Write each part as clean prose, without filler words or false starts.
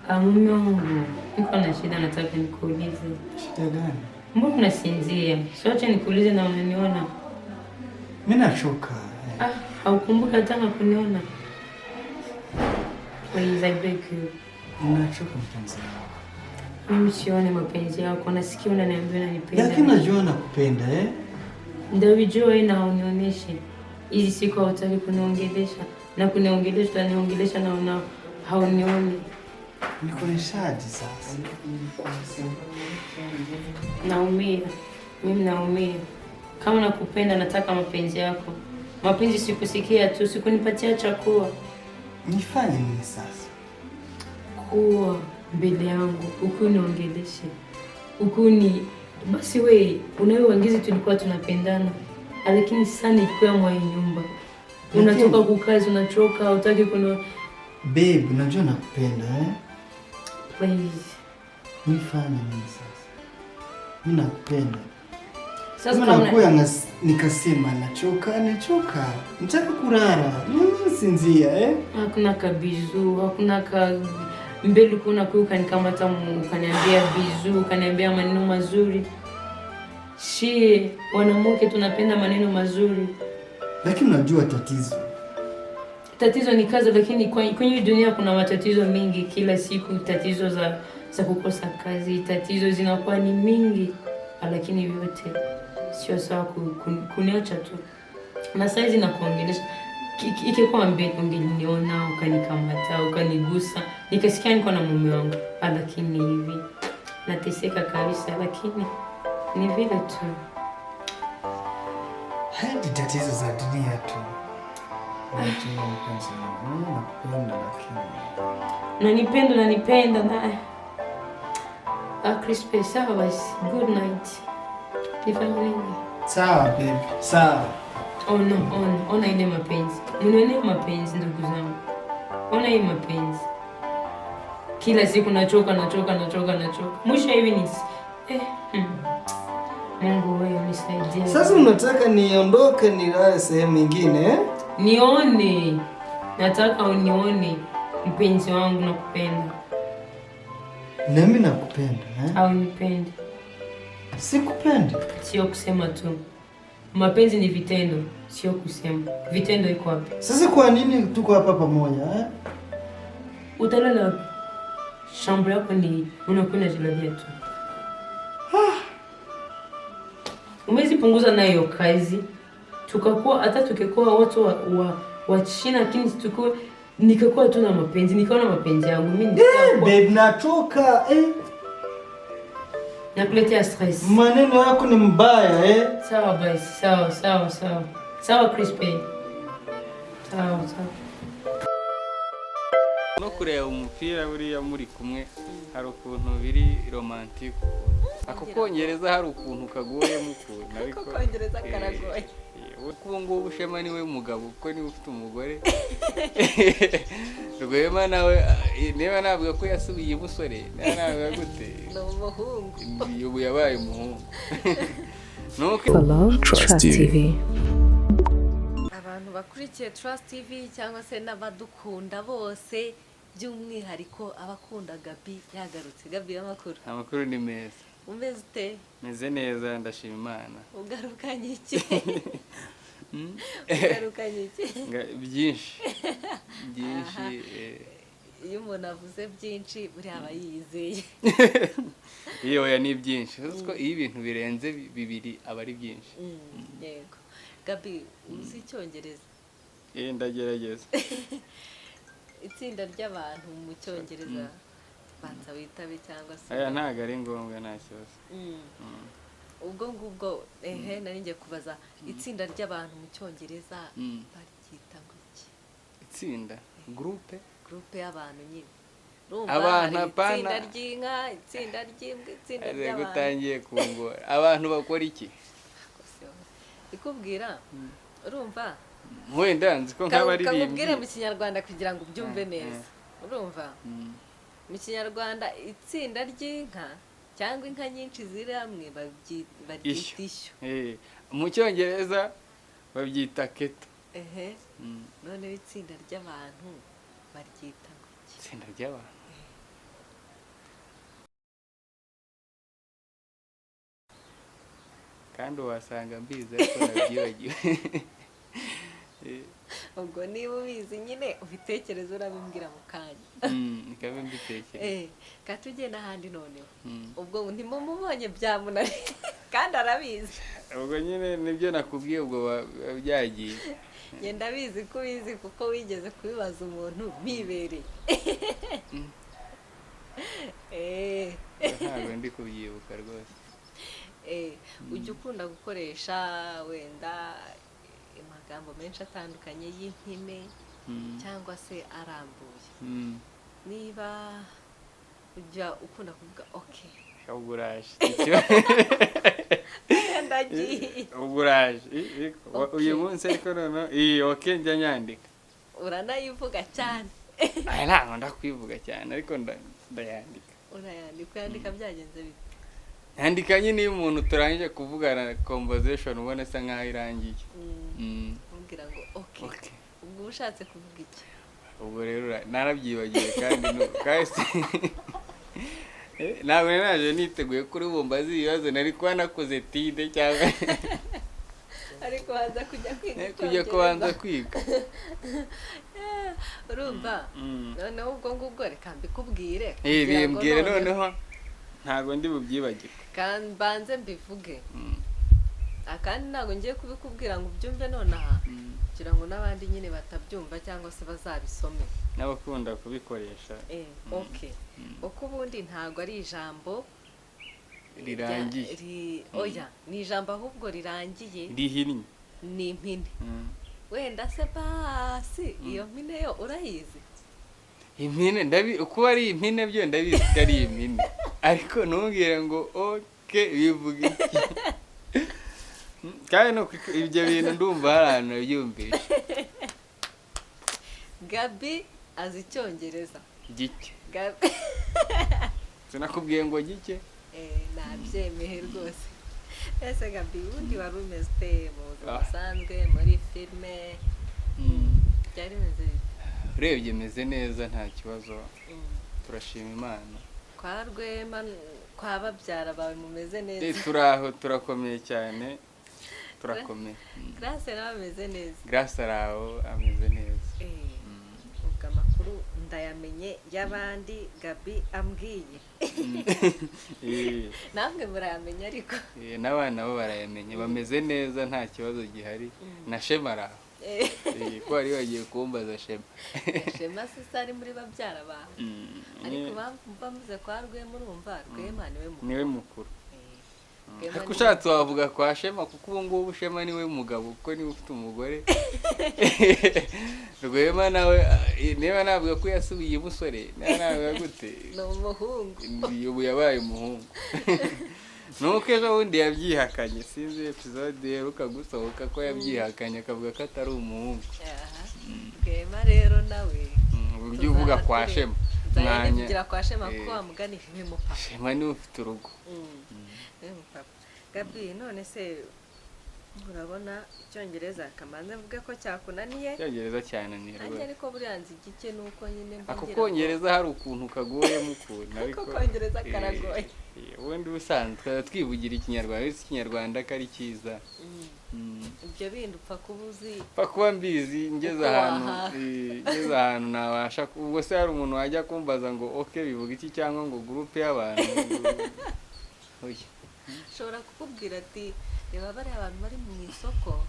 Mume wangu, niko na shida nataka nikuulize. Shida gani? Mbona unasinzia? Sio acha nikuulize na unaniona. Mimi nachoka. Haukumbuka hata kuniona. Please, I beg you. Nachoka mpenzi wangu. Mimi sione mapenzi yako, nasikia unaniambia unanipenda. Lakini najua nakupenda Ndio ujue na unionyeshe. Hizi siku hautaki kuniongelesha na kuniongelesha utaniongelesha na una haunioni. Nikuoneshaje sasa? Naumia. Mimi naumia. Kama nakupenda nataka mapenzi yako. Mapenzi sikusikia tu, sikunipatia chakula. Nifanye nini sasa? Kuwa mbele yangu, ukuniongeleshe. Ukuni basi wewe unayoangizi tulikuwa tunapendana. Lakini sasa nikuwa mwa nyumba. Unatoka kukazi unachoka, hutaki kuna babe, unajua nakupenda Please. Nifanye nini sasa? Mimi nakupenda. Sasa kama nikasema nachoka. Nataka kulala. Sinzia Hakuna kabizu, hakuna mbele kuna kuuka nikamata ukaniambia bizu, ukaniambia maneno mazuri. Shie wanawake tunapenda maneno mazuri. Lakini unajua Tatizo ni kazi, lakini kwenye dunia kuna matatizo mengi kila siku. Tatizo za kukosa kazi, tatizo zinakuwa ni mingi, lakini vyote sio sawa kuniacha tu. Na saizi nakuongelesha ikikuwa mbele ungeniona, ukanikamata, ukanigusa, nikasikia niko na mume wangu, lakini hivi nateseka kabisa, lakini ni vile tu. Hadi tatizo za dunia tu. Nanipenda na Crispy, sawa basi. Good night. Nifanye nini? Sawa baby, sawa. Ona ile mapenzi. Mnione mapenzi ndugu zangu. Ona hii mapenzi. Kila siku nachoka. Mwisho hivi ni Mungu wewe unisaidie. Sasa unataka niondoke nilale sehemu nyingine Nione. Nataka unione mpenzi wangu, nakupenda. Na mimi nakupenda Au nipendi? Sikupendi. Sio kusema tu. Mapenzi ni vitendo, sio kusema. Vitendo iko wapi? Sasa kwa nini tuko hapa pamoja Utalala wapi? Shamba yako ni unakwenda jilalia tu. Umezipunguza nayo kazi. Tukakuwa hata tukikuwa watu wa China, lakini tukue nikakuwa tu na mapenzi, nikaona mapenzi yangu mimi babe, nachoka nakuletea stress. Maneno yako ni mbaya Sawa basi, sawa Crispy. Sawa. No kureba umupira buriya muri kumwe hari ukuntu biri romantic. Ako Kongereza hari ukuntu kagoye mukuru ariko Kongereza karagoye. Uko ngo Shema niwe mugabo uko ni ufite umugore. Rwema nawe niba navuga ko yasubiye umusore nawe gute? No muhungu. Ubu yabaye umuhungu. Follow Trust TV. Abantu bakurikiye Trust TV cyangwa se n'abadukunda bose, by'umwihariko abakunda Gabi yagarutse. Gabi y'amakuru. Amakuru ni meza. Umeze ute? Meze neza ndashima Imana. Ugarukanye iki? Ugarukanye iki? Byinshi. Iyo umuntu avuze byinshi buri aba yizeye. Iyo ya ni byinshi. Kuko iyo ibintu birenze bibiri aba ari byinshi. Yego. Gabi, uzi Icyongereza? Ndagerageza. Itsinda ry'abantu mu Cyongereza banza witabe cyangwa se ntago ari ngombwa nta kibazo. Ubwo ngubwo nari ngiye kubaza itsinda ry'abantu mu Cyongereza baryita ngo iki? Itsinda groupe y'abantu nyine. Abantu apana itsinda ry'inka, itsinda ry'imbwa, itsinda ry'abantu. Gutangiye kungora. Abantu bakora iki? Ikubwira urumva? Wenda nzi ko nk'abaririmbyi. Kamubwire mu Kinyarwanda kugira ngo ubyumve neza. Urumva? Mu Kinyarwanda itsinda ry'inka cyangwa inka nyinshi ziri hamwe baryita ishyo. Mu Cyongereza babyita keto. None itsinda ry'abantu baryita ngo iki? Itsinda ry'abantu. kandi wasanga mbizi ariko nabyibagiwe. ubwo niba ubizi nyine ubitekereza urabimbwira mu kanya. Nikabe mbitekereza. Katujye n'ahandi noneho. Ubwo ndimo mubonye byamunaniye kandi arabizi. Ubwo nyine nibyo nakubwiye ubwo byagiye. Ngenda bizi ko ubizi kuko wigeze kubibaza umuntu bibereye. Ntabwo ndi kubyibuka rwose. Ujya ukunda gukoresha wenda amagambo menshi atandukanye y'impine cyangwa se arambuye. Niba ujya ukunda kuvuga okay. Uraje. Ndagiye. Uraje. Uyu munsi ariko none okay njya nyandika. Uranayivuga cyane. Aya ntabwo ndakwivuga cyane ariko ndayandika. Urayandika, yandika byagenze bite? Yandika nyine iyo umuntu turangije kuvugana conversation ubona se nkaho irangiye. Umbwira ngo okay. Ubwo ushatse kuvuga iki? Ubwo rero narabyibagiye kandi kahise ntabwo naje niteguye kuri bumbazi ibibazo nari kuba nakoze tide cyangwa ariko hanza kujya kubanza kwiga. Urumva noneho ubwo ngubwo reka mbikubwire. Bimbwire noneho ntabwo ndi bubyibagire. Kandi banze mbivuge. Kandi ntabwo ngiye kubikubwira ngo ubyumve nonaha. Kugira ngo n'abandi nyine batabyumva cyangwa se bazabisome. N'abakunda kubikoresha. Okay. Uko ubundi ntabwo ari ijambo rirangiye. Oya, ni ijambo ahubwo rirangiye. Rihinnye. Ni impine. Wenda se basi iyo mpine yo urayizi? Impine uko ari impine byo ndabizi ari impine. Ariko ntumbwire ngo okay bivuga iki. Kandi no ibyo bintu ndumva hari ahantu nabyumvise. Gabi azi Icyongereza. Gike. Gabi. Sinakubwiye ngo gike? Nabyemeye rwose. Ese Gabi undi wari umeze mu buzima busanzwe muri filime. Byari bimeze bite? Urebye meze neza nta kibazo. Turashima Imana. Kwa Rwema kwa babyara bawe mumeze neza. Turaho turakomeye cyane. Turakomeye. Grace nawe ameze neza. Grace araho ameze neza. Ubwo amakuru ndayamenye y'abandi Gabi ambwiye. Namwe murayamenya ariko. N'abana bo barayamenye bameze neza nta kibazo gihari. Na Shema araho. Ko ari bagiye kumbaza Shema. Shema sisa ari muri babyara bawe. Ariko bamuze kwa Rwema urumva Rwema niwe mukuru. Ariko ushatse wavuga kwa Shema kuko ubu ngubu Shema niwe mugabo kuko niwe ufite umugore. Rwema nawe niba navuga ko yasubiye umusore navuga gute? Ni umuhungu. Ubu yabaye umuhungu. Nuko ejo bundi yabyihakanye sinzi episode yeruka gusohoka ko yabyihakanye akavuga ko atari umuhungu. Rwema rero nawe uburyo uvuga kwa Shema mwanya kugira kwa Shema ko wamuganisha ni mupapa. Shema ni ufite urugo. Mupapa. Gabi none se urabona Icyongereza kamanze mvuge ko cyakunaniye? Icyongereza cyananiye rwose. Ariko buriyanze igike nuko nyine mvugira. Ako Kongereza hari ukuntu kagoye mukuru ariko Kongereza karagoye. Ubundi busanzwe twivugira Ikinyarwanda isi Ikinyarwanda kari cyiza. Ibyo bindi upfa kubuzi. Upfa kuba mbizi ngeze ahantu nabasha ubwo se hari umuntu wajya kumbaza ngo okay bivuga iki cyangwa ngo groupe y'abantu. Shobora kukubwira ati reba bari abantu bari mu isoko.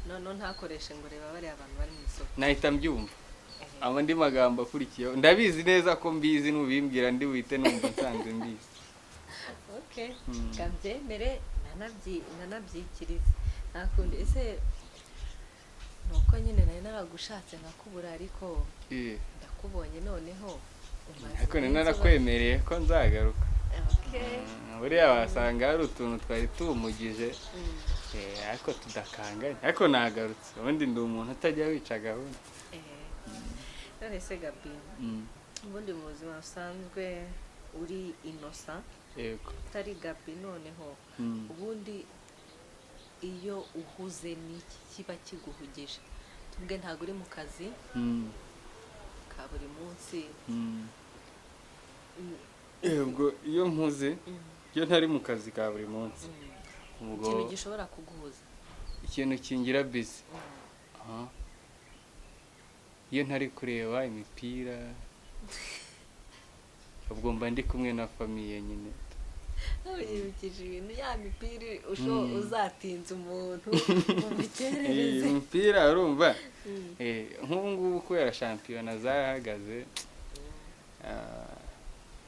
None ntakoreshe ngo reba bari abantu bari mu isoko. Nahita mbyumva. Abandi magambo akurikiyeho ndabizi neza ko mbizi nubimbwira ndi wite numva nsanzwe mbizi. Okay. Kambyemere nanabyikiriza. Nakundi ese nuko nyine nari naragushatse nkakubura ariko ndakubonye noneho. Ariko narakwemereye ko nzagaruka. Okay. Buriya wasanga hari utuntu twari tumugije. Ariko tudakanganye. Ariko nagarutse. Ubundi ndi umuntu atajya wica gahunda. None se Gabi. Ubundi mu buzima busanzwe uri innocent. Yego. Tari Gabi noneho. Ubundi iyo uhuze n'iki kiba kiguhugije. Tubwe ntago uri mu kazi. Ka buri munsi. Yego iyo mpuze iyo ntari mu kazi ka buri munsi ikintu gishobora kuguhuza, ikintu kingira busy. Iyo ntari kureba imipira ubwo mba ndi kumwe na famiye nyine. yibukije ibintu ya mipira uzatinza umuntu mu mikerereze. Imipira urumva nk'ubu ngubu kubera shampiyona zarahagaze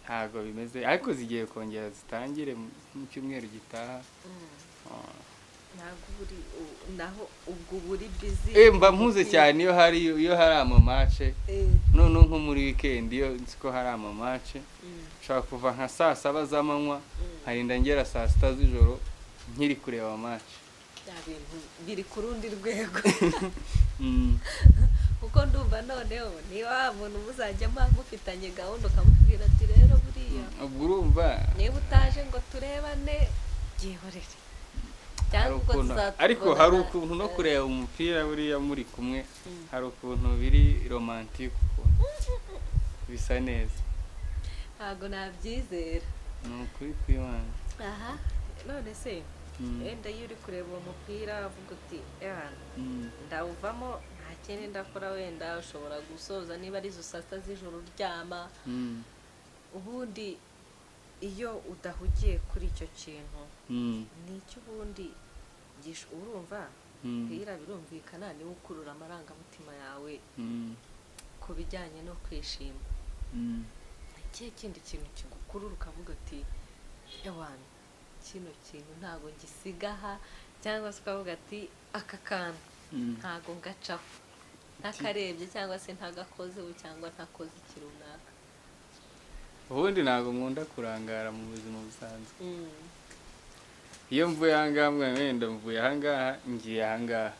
ntabwo bimeze, ariko zigiye kongera zitangire mu cyumweru gitaha. Ntabwo buri naho ubwo buri busy. Mba mpuze cyane iyo hari amamatch, none nko muri weekend iyo nziko hari amamatch nshaka kuva nka saa 7 z'amanywa harinda ngera saa 6 z'ijoro nkiri kureba match. Bintu biri ku rundi rwego. Kuko ndumva noneho niba umuntu muzajya mufitanye gahunda ukamubwira ati rero buriya ubwo urumva niba utaje ngo turebane byihorere, ariko hari ukuntu no kureba umupira buriya muri kumwe hari ukuntu biri romantic bisa neza. Ntabwo nabyizera. Ni ukuri kw'Imana. None se wenda iyo uri kureba uwo mupira avuga uti ndawuvamo nta kindi ndakora, wenda ushobora gusoza niba ari izo saa 6 z'ijoro uryama. Ubundi iyo udahugiye kuri icyo kintu ni icyo ubundi urumva bwira birumvikana niwe ukurura amarangamutima yawe ku bijyanye no kwishima. Ikihe kindi kintu kigukurura ukavuga ati ewana kino kintu ntabwo ngisigaha, cyangwa se ukavuga ati aka kantu ntabwo ngacaho ntakarebye cyangwa se ntagakozeho cyangwa ntakoze ikirunaka? Ubundi ntabwo nkunda kurangara mu buzima busanzwe. Iyo mvuye ahangaha wenda mvuye ahangaha ngiye ahangaha,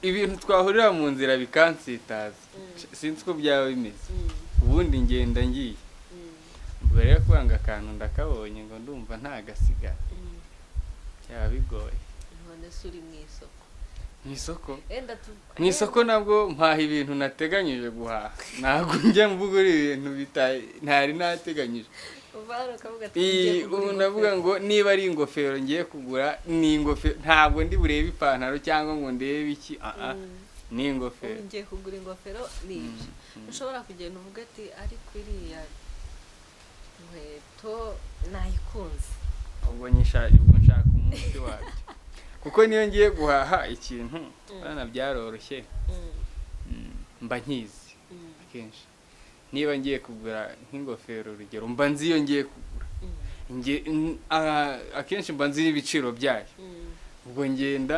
ibintu twahurira mu nzira bikansitaza sinzi ko byaba bimeze, ubundi ngenda ngiye. Ubwo rero kwanga akantu ndakabonye ngo ndumva ntagasigara byaba bigoye. None se uri mu isoko? Mu isoko nabwo mpaha ibintu nateganyije guhaha, ntabwo njya mvugura ibintu ntari nateganyije. Ubu navuga ngo niba ari ingofero ngiye kugura ni ingofero, ntabwo ndi burebe ipantaro cyangwa ngo ndebe iki. Ni ingofero ngiye kugura ingofero. Nibyo ushobora kugenda uvuga ati ariko iriya nkweto nayikunze, ubwo nshaka umunsi wabyo. Kuko niyo ngiye guhaha ikintu bana byaroroshye mba nkizi akenshi. Niba ngiye kugura nk'ingofero urugero mba nzi iyo ngiye kugura, akenshi mba nzi ibiciro byayo. Ubwo ngenda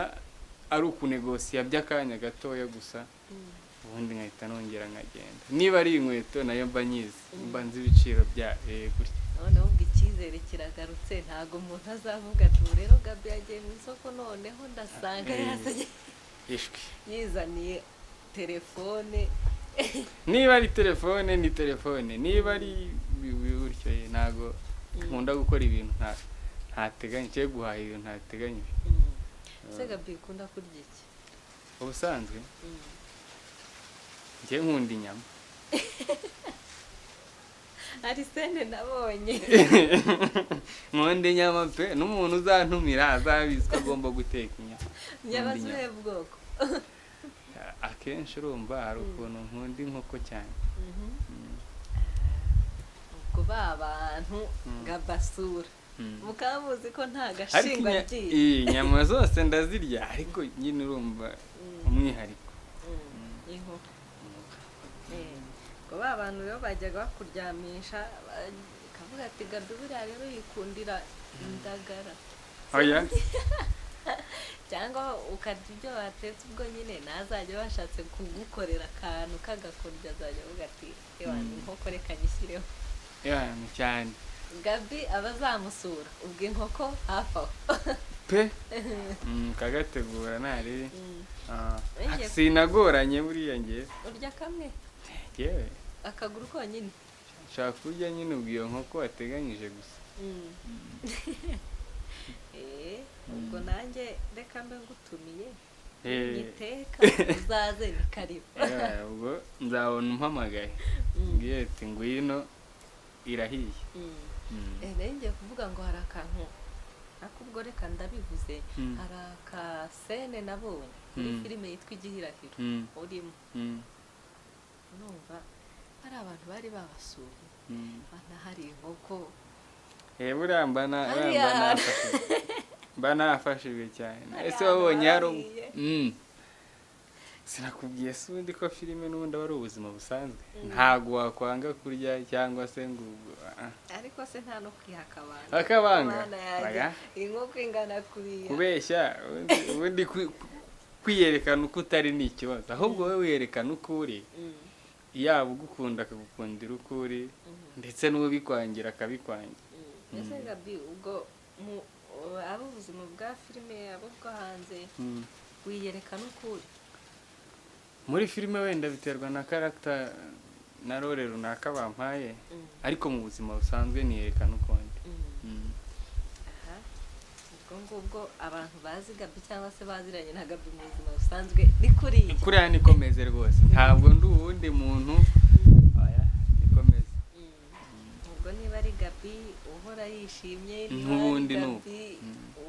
ari ukunegosiya by'akanya gatoya gusa, ubundi nkahita nongera nkagenda. Niba ari inkweto nayo mba nyizi, mba nzi ibiciro byayo gutya. Noneho ubwo icyizere kiragarutse, ntabwo umuntu azavuga ati rero Gabi yagiye mu isoko noneho ndasanga yizaniye telefone. Niba ari telefone ni telefone, niba ari bityo ntabwo nkunda gukora ibintu ntateganyije, cyo guhaha ibintu ntateganyije. Se Gabi ukunda kurya iki ubusanzwe? Njye nkunda inyama. Ari sene nabonye. Nkunda inyama pe, n'umuntu uzantumira azabizi ko agomba guteka inyama. Nyama z'ubuhe bwoko? Akenshi urumva hari ukuntu nkunda inkoko cyane. Ubwo abantu gabasura mukaba muzi ko nta gashingwa agiye. Inyama zose ndazirya, ariko nyine urumva umwihariko inkoko. Ngo abantu rero bajyaga bakuryamisha kavuga ati Gabi buriya rero yikundira indagara. Oya. Cyangwa ukarya ibyo watetse, ubwo nyine nazajya bashatse kugukorera akantu kagakorya azajya avuga ati ewana inkoko reka nyishyireho. Cyane Gabi abazamusura ubwo inkoko hafi aho pe kagategura nari sinagoranye buriya ngiye. Urya kamwe? Yewe akaguru konyine nshaka kurya nyine ubwo iyo nkoko wateganyije gusa. ubwo nanjye reka mbe ngutumiye nyiteka uzaze ni karibu. Ubwo nzabona umpamagaye ngiye ati ngwino irahiye. Ngiye kuvuga ngo hari akantu akubwo reka ndabivuze hari akasene nabonye muri filime yitwa igihirahiro urimo numva hari abantu bari babasuye banahari inkoko buriya mba nafashijwe cyane ese wabonye hari sinakubwiye se ubundi ko filime n'ubundi aba ari ubuzima busanzwe ntabwo wakwanga kurya cyangwa se ngo ariko se nta no kwihakabanga akabanga inkoko ingana kuriya kubeshya ubundi kwiyerekana uko utari ni ikibazo ahubwo wowe wiyerekana uko uri yaba ugukunda akagukundira uko uri ndetse n'ubikwangira akabikwangira ese Gabi ubwo abo ubuzima bwa filime abo bwo hanze wiyerekana uko uri muri filime wenda biterwa na character na role runaka bampaye ariko mu buzima busanzwe niyerekana uko ndi ubwo abantu bazi Gabi cyangwa se baziranye na Gabi mu buzima busanzwe ni kuriya nikomeze rwose ntabwo ndi uwundi muntu nikomeze ubwo niba ari Gabi uhora yishimye n'ubundi Gabi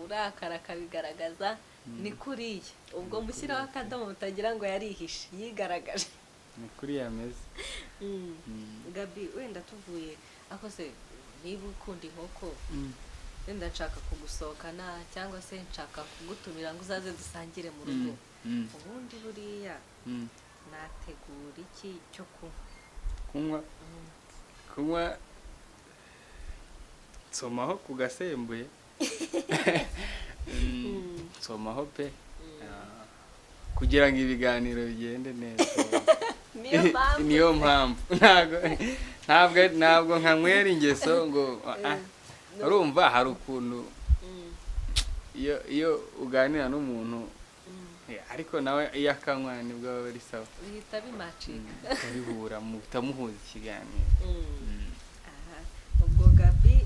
urakara akabigaragaza ni kuriya ubwo mushyiraho akadomo mutagira ngo yarihishe yigaragaje ni kuriya ameze Gabi wenda tuvuye ako se niba ukunda inkoko wenda nshaka kugusohokana cyangwa se nshaka kugutumira ngo uzaze dusangire mu rugo ubundi buriya nategura iki cyo kunywa nsomaho ku gasembuye nsomaho pe kugira ngo ibiganiro bigende neza niyo mpamvu ntabwo nkanywera ingeso ngo urumva hari ukuntu iyo uganira n'umuntu ariko nawe iyo akanywa nibwo aba ari sawa bihita bimacika bihura mutamuhuza ikiganiro ubwo Gabi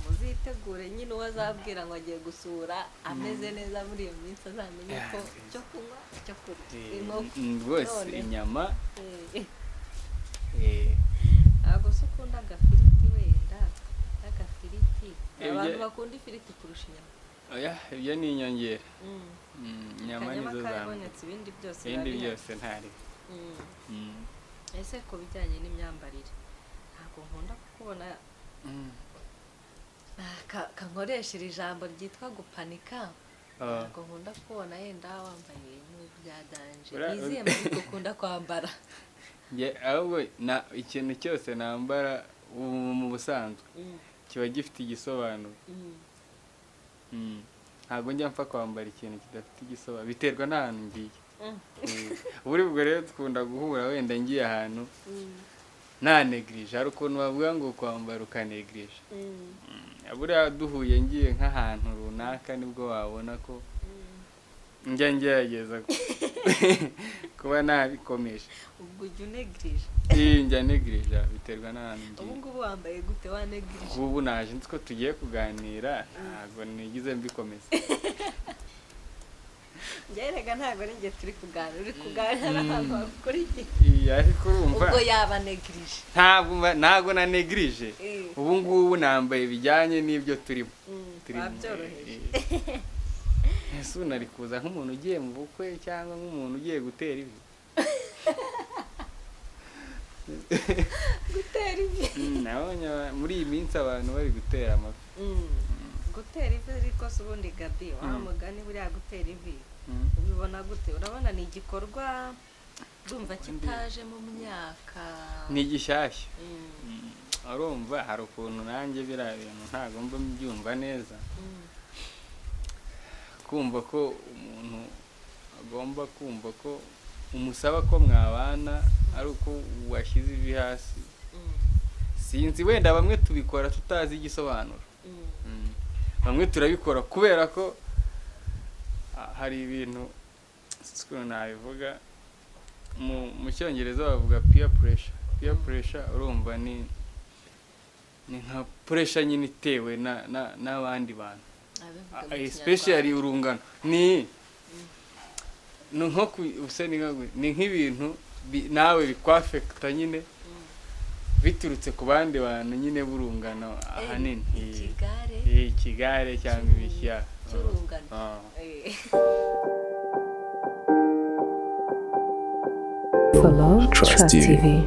muzitegure nyine uwo azabwira ngo agiye gusura ameze neza muri iyo minsi azamenye ko cyo kunywa cyo kurya rwose inyama ntabwo se ukunda agafiriti wenda n'agafiriti abantu bakunda ifiriti kurusha inyama ibyo ni inyongera inyama nizo zabonetse ibindi byose ntari ese ku bijyanye n'imyambarire ntabwo nkunda kukubona kankoresha iri jambo ryitwa gupanika ntabwo nkunda kubona yenda wambaye ibintu bya danje izihe mpamvu ukunda kwambara ahubwo ikintu cyose nambara mu busanzwe kiba gifite igisobanuro ntabwo njya mpfa kwambara ikintu kidafite igisobanuro biterwa n'ahantu ngiye buri bwo rero dukunda guhura wenda ngiye ahantu nta negirije hari ukuntu bavuga ngo kwambara ukanegirije buriya duhuye ngiye nk'ahantu runaka nibwo wabona ko njya ngerageza kuba nabikomeje ubwo ujya unegirije njya negirije biterwa n'ahantu ngiye ubu ngubu wambaye gute wanegirije ubu naje nzi ko tugiye kuganira ntabwo nigize mbikomeza njyerega ntabwo ari njye turi kuganira uri kuganira n'abantu bakurikiye ariko urumva ubwo yaba negirije ntabwo na negirije ubu ngubu nambaye bijyanye n'ibyo turimo wabyoroheje ese unari kuza nk'umuntu ugiye mu bukwe cyangwa nk'umuntu ugiye gutera ivi gutera ivi nabonye muri iyi minsi abantu bari gutera amafi gutera ivi ariko se ubundi Gabi wa mugani buriya gutera ivi ubibona gute urabona ni igikorwa ndumva kitaje mu myaka ni gishyashya urumva hari ukuntu nanjye biriya bintu ntabwo mba mbyumva neza kumva ko umuntu agomba kumva ko umusaba ko mwabana ari uko washyize ivi hasi sinzi wenda bamwe tubikora tutazi igisobanuro bamwe turabikora kubera ko hari ibintu siko nabivuga mu cyongereza bavuga peer pressure urumva ni nka pressure nyine itewe n'abandi bantu especially urungano ni nk'ibintu nawe bikwafekita nyine biturutse ku bandi bantu nyine burungano ahanini ikigare cyangwa ibishya cy'urungano Follow Trust TV.